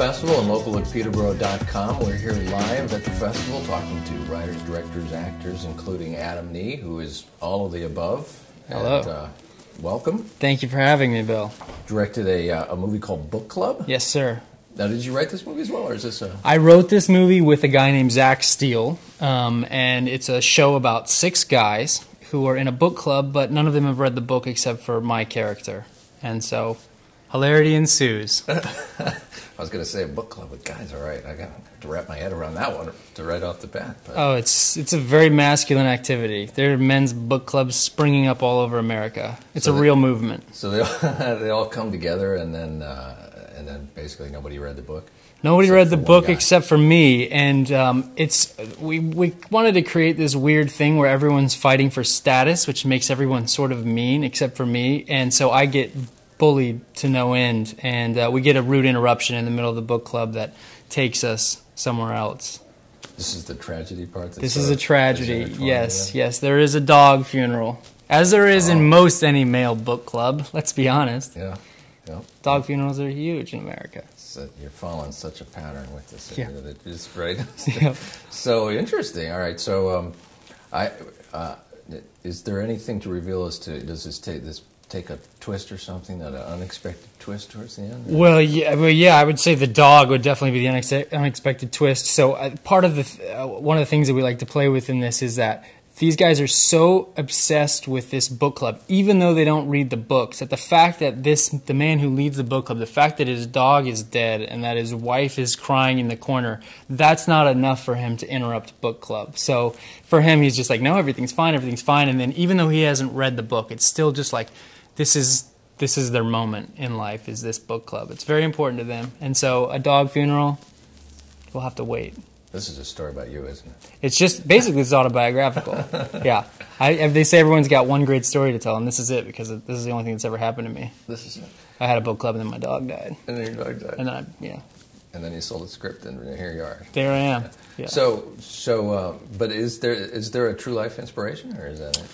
Festival and locallookpeterborough.com. We're here live at the festival talking to writers, directors, actors, including Adam Nee, who is all of the above. Hello. And, welcome. Thank you for having me, Bill. Directed a movie called Book Club. Yes, sir. Now, did you write this movie as well, or is this a... I wrote this movie with a guy named Zach Steele, and it's a show about 6 guys who are in a book club, but none of them have read the book except for my character. And so, hilarity ensues. I was going to say a book club with guys. All right, I got to wrap my head around that one right off the bat. But. Oh, it's a very masculine activity. There are men's book clubs springing up all over America. It's a real movement. So they all come together, and then basically nobody read the book. Nobody read the book except for me, and we wanted to create this weird thing where everyone's fighting for status, which makes everyone sort of mean except for me, and so I get bullied to no end, and we get a rude interruption in the middle of the book club that takes us somewhere else. This is the tragedy part? This is a tragedy, yes, yes. There is a dog funeral, as there is in most any male book club, let's be honest. Yeah. Yeah. Dog funerals are huge in America. So you're following such a pattern with this. Yeah. It's right. Yeah. So interesting. All right. So, is there anything to reveal as to does this take a twist or something, an unexpected twist towards the end? Or? Well, yeah, I would say the dog would definitely be the unexpected twist. So part of one of the things that we like to play with in this is that these guys are so obsessed with this book club, even though they don't read the books, that the fact that the man who leads the book club, the fact that his dog is dead and that his wife is crying in the corner, that's not enough for him to interrupt book club. So for him, he's just like, no, everything's fine, everything's fine. And then even though he hasn't read the book, it's still just like, this is their moment in life, is this book club. It's very important to them. And so a dog funeral, we'll have to wait. This is a story about you, isn't it? It's just, basically it's autobiographical. Yeah. They say everyone's got one great story to tell, and this is it, because this is the only thing that's ever happened to me. This is it. I had a book club, and then my dog died. And then your dog died. And then yeah. And then you sold a script, and here you are. There I am. Yeah. So, but is there a true life inspiration, or is that it?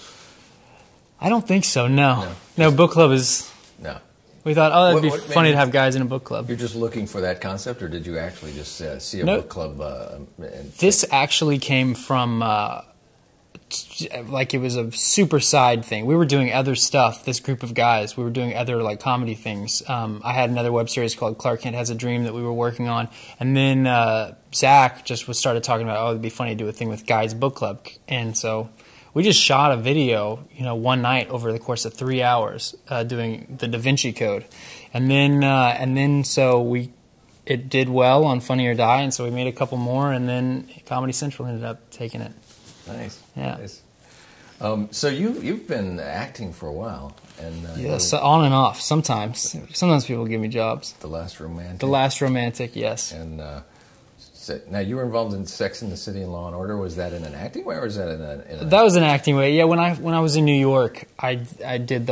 I don't think so, no. No, book club is... No. We thought, oh, that'd be funny to have guys in a book club. You're just looking for that concept, or did you actually just see a book club? This actually came from, like, it was a super side thing. We were doing other stuff, this group of guys. We were doing other, like, comedy things. I had another web series called Clark Kent Has a Dream that we were working on. And then Zach just started talking about, oh, it'd be funny to do a thing with Guys Book Club. And so... we just shot a video, one night over the course of 3 hours, doing the Da Vinci Code, and then so it did well on Funny or Die, and so we made a couple more, and then Comedy Central ended up taking it. Nice. Yeah. Nice. So you've been acting for a while, and yes, on and off. Sometimes people give me jobs. The Last Romantic. The Last Romantic, yes. And. Now, you were involved in Sex and the City and Law and Order. Was that in an acting way, or was that in a... That was an acting way. Yeah, when I was in New York, I did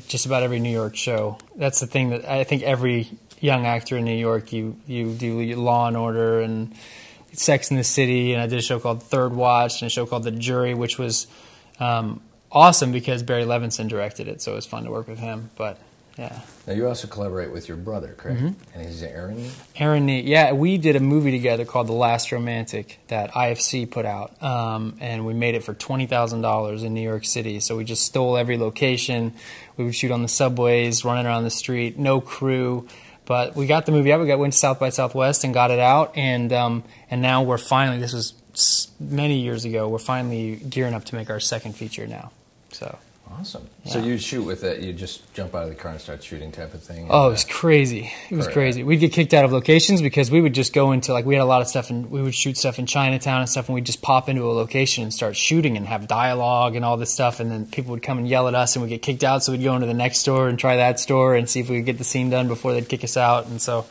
just about every New York show. That's the thing that I think every young actor in New York, you do Law and Order and Sex and the City, and I did a show called Third Watch and a show called The Jury, which was awesome because Barry Levinson directed it, so it was fun to work with him, but... yeah. Now, you also collaborate with your brother, correct? Mm-hmm. And he's Aaron Nee? Aaron Nee. Yeah, we did a movie together called The Last Romantic that IFC put out, and we made it for $20,000 in New York City. So we just stole every location. We would shoot on the subways, running around the street, no crew. But we got the movie out. Went to South by Southwest and got it out, and now we're finally, this was many years ago, we're finally gearing up to make our second feature now. So... awesome. Yeah. So you shoot with it, you just jump out of the car and start shooting type of thing? Oh, it was crazy. It was crazy. We'd get kicked out of locations because we would just go into, like, we had a lot of stuff, and we would shoot stuff in Chinatown and stuff, and we'd just pop into a location and start shooting and have dialogue and all this stuff, and then people would come and yell at us, and we'd get kicked out, so we'd go into the next store and try that store and see if we could get the scene done before they'd kick us out. And so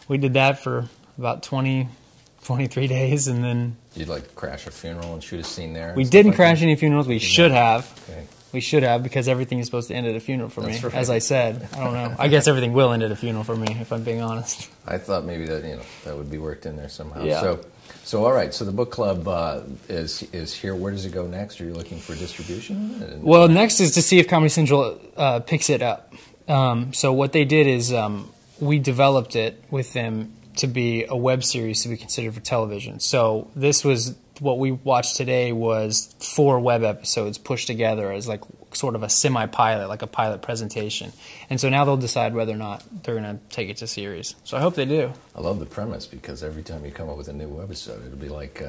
we did that for about 23 days, and then... you'd, like, crash a funeral and shoot a scene there? We didn't crash any funerals. We should have. Okay. We should have, because everything is supposed to end at a funeral for me, right. as I said. I don't know. I guess everything will end at a funeral for me, if I'm being honest. I thought maybe that that would be worked in there somehow. Yeah. So all right. So the book club is here. Where does it go next? Are you looking for distribution? Well, next is to see if Comedy Central picks it up. So what they did is we developed it with them to be a web series to be considered for television. So this was what we watched today was 4 web episodes pushed together as like sort of a semi-pilot, like a pilot presentation. And so now they'll decide whether or not they're going to take it to series. So I hope they do. I love the premise because every time you come up with a new webisode, it'll be like,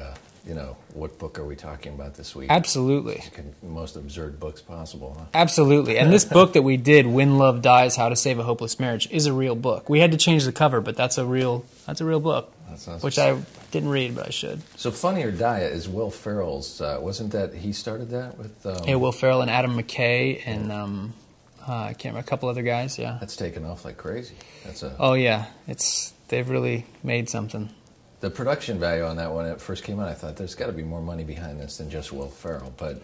you know, what book are we talking about this week? Absolutely. Most absurd books possible, huh? Absolutely. And this book that we did, When Love Dies, How to Save a Hopeless Marriage, is a real book. We had to change the cover, but that's a real book, which I didn't read, but I should. So Funny or Die is Will Ferrell's, wasn't that, he started that with... Yeah, Will Ferrell and Adam McKay and I can't remember, a couple other guys, yeah. That's taken off like crazy. That's a... Oh, yeah. They've really made something. The production value on that, when it first came out, I thought there's got to be more money behind this than just Will Ferrell. But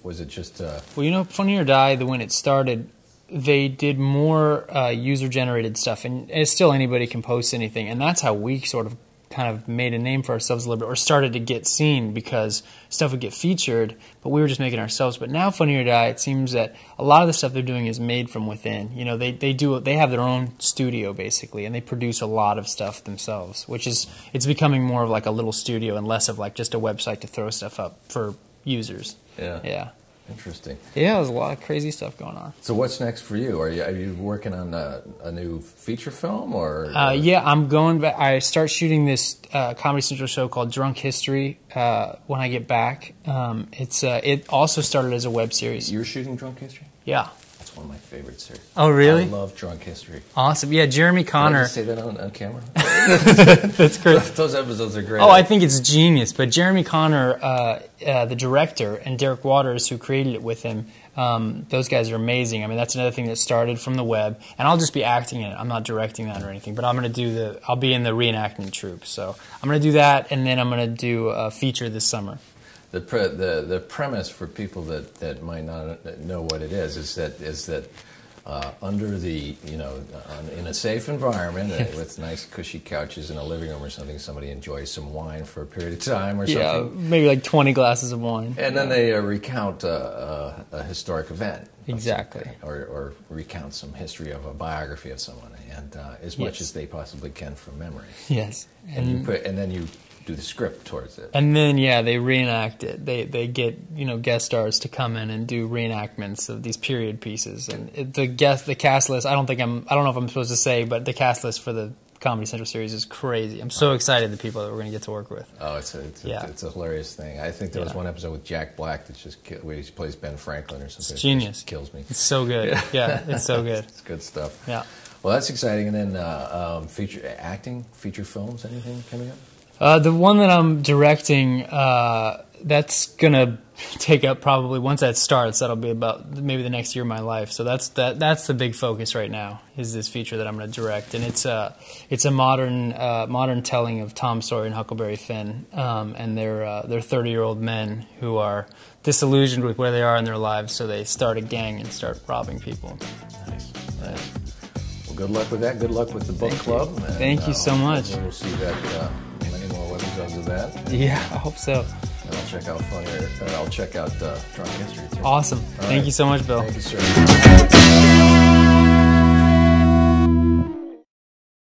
was it just... Well, you know, Funny or Die, when it started, they did more user-generated stuff. And still anybody can post anything. And that's how we sort of kind of made a name for ourselves a little bit, or started to get seen, because stuff would get featured, but we were just making ourselves. But now Funny or Die, it seems that a lot of the stuff they're doing is made from within. You know, they have their own studio basically, and they produce a lot of stuff themselves, which is, it's becoming more of like a little studio and less of like just a website to throw stuff up for users. Yeah. Yeah. Interesting. Yeah, there's a lot of crazy stuff going on. So what's next for you? Are you working on a new feature film, or? Yeah, I'm going back. I start shooting this Comedy Central show called Drunk History when I get back. It also started as a web series. You're shooting Drunk History? Yeah. That's one of my favorite series. Oh, really? I love Drunk History. Awesome. Yeah, Jeremy Connor. Did I just say that on camera? That's great. Those episodes are great. Oh, I think it's genius. But Jeremy Connor, the director, and Derek Waters, who created it with him, those guys are amazing. I mean, that's another thing that started from the web. And I'll just be acting in it. I'm not directing that or anything. But I'll be in the reenactment troupe. So I'm going to do that, and then I'm going to do a feature this summer. The premise for people that might not know what it is that under the, you know, in a safe environment with nice cushy couches in a living room or something, somebody enjoys some wine for a period of time or something. Yeah, maybe like 20 glasses of wine. And then they recount a historic event. Exactly. Or recount some history of a biography of someone, and as much as they possibly can from memory. Yes. And then you do the script towards it. And then, yeah, they reenact it. They get, you know, guest stars to come in and do reenactments of these period pieces. And the cast list, I don't know if I'm supposed to say, but the cast list for the Comedy Central series is crazy. I'm so excited, the people that we're going to get to work with. Oh, it's a hilarious thing. I think there was one episode with Jack Black that where he plays Ben Franklin or something. It's genius. It kills me. It's so good. Yeah, it's so good. It's good stuff. Yeah. Well, that's exciting. And then feature films, anything coming up? The one that I'm directing, that's gonna take up probably, once that starts, that'll be about maybe the next year of my life. So that's the big focus right now, is this feature that I'm gonna direct, and it's a modern telling of Tom Sawyer and Huckleberry Finn, and they're 30-year-old men who are disillusioned with where they are in their lives, so they start a gang and start robbing people. Nice. Well, good luck with that. Good luck with the book club. And, thank you so much. We'll see that. Many more episodes of that. Yeah, I hope so. And I'll check out I'll check out Drunk History too. Awesome. Thank you so much, Bill. Thank you, sir.